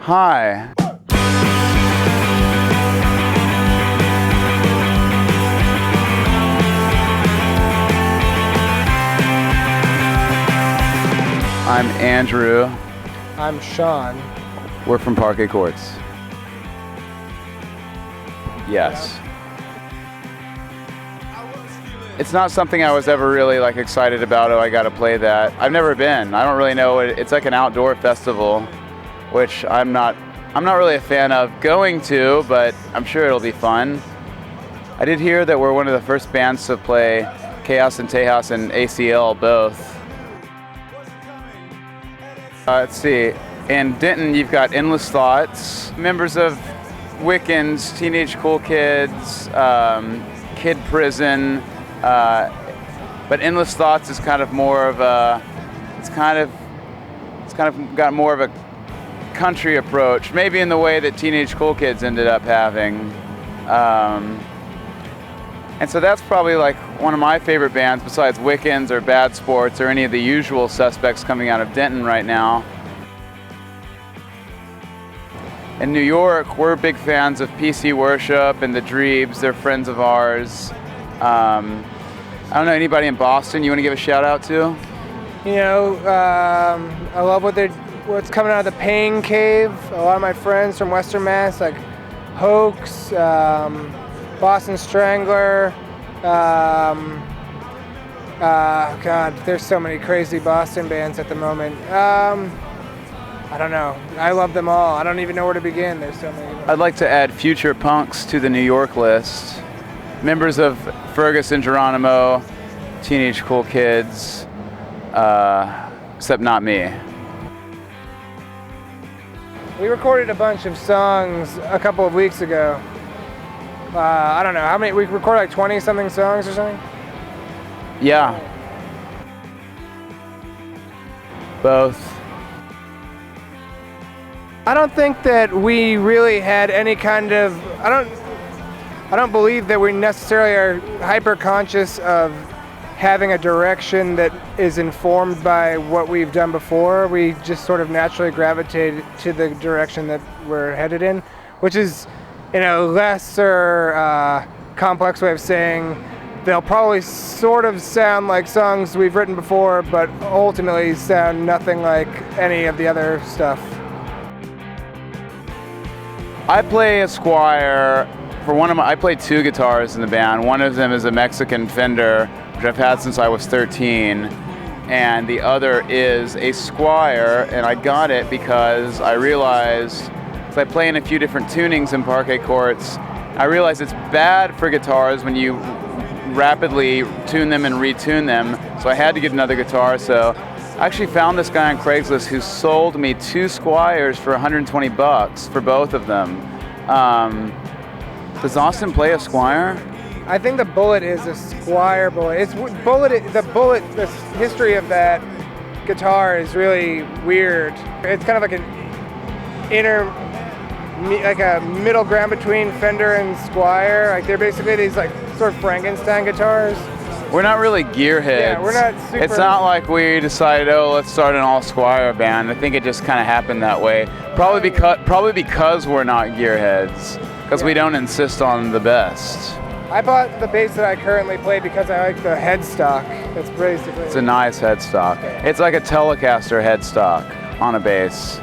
Hi. I'm Andrew. I'm Sean. We're from Parquet Courts. Yes. It's not something I was ever really excited about. Oh, I got to play that. I've never been. I don't really know. It's like an outdoor festival, which I'm not really a fan of going to, but I'm sure it'll be fun. I did hear that we're one of the first bands to play Chaos and Tejas and ACL both. Let's see. In Denton, you've got Endless Thoughts, members of Wiccans, Teenage Cool Kids, Kid Prison, but Endless Thoughts is kind of more of a, it's kind of got more of a country approach, maybe in the way that Teenage Cool Kids ended up having. And so that's probably one of my favorite bands besides Wiccans or Bad Sports or any of the usual suspects coming out of Denton right now. In New York, we're big fans of PC Worship and the Drebes. They're friends of ours. I don't know, anybody in Boston you want to give a shout out to? You know, I love what's coming out of the Pain Cave. A lot of my friends from Western Mass, like Hoax, Boston Strangler. God, there's so many crazy Boston bands at the moment. I don't know. I love them all. I don't even know where to begin. There's so many. I'd like to add Future Punks to the New York list. Members of Fergus and Geronimo, Teenage Cool Kids, except not me. We recorded a bunch of songs a couple of weeks ago. I don't know, how many, we recorded 20-something songs or something? Yeah. Both. I don't think that we really had any kind of, I don't believe that we necessarily are hyper conscious of having a direction that is informed by what we've done before. We just sort of naturally gravitate to the direction that we're headed in, which is, lesser complex way of saying they'll probably sort of sound like songs we've written before, but ultimately sound nothing like any of the other stuff. I play a Squire. I play two guitars in the band. One of them is a Mexican Fender, which I've had since I was 13, and the other is a Squire, and I got it because I realized, because I play in a few different tunings in Parquet Courts, I realized it's bad for guitars when you rapidly tune them and retune them, so I had to get another guitar. So I actually found this guy on Craigslist who sold me two Squires for $120 for both of them. Does Austin play a Squire? I think the Bullet is a Squire Bullet. The history of that guitar is really weird. It's kind of like a middle ground between Fender and Squire. They're basically these sort of Frankenstein guitars. We're not really gearheads. Yeah, we're not super. It's not like we decided, let's start an all Squire band. I think it just kind of happened that way. Probably because we're not gearheads, because we don't insist on the best. I bought the bass that I currently play because I like the headstock. That's basically. It's a nice headstock. It's like a Telecaster headstock on a bass.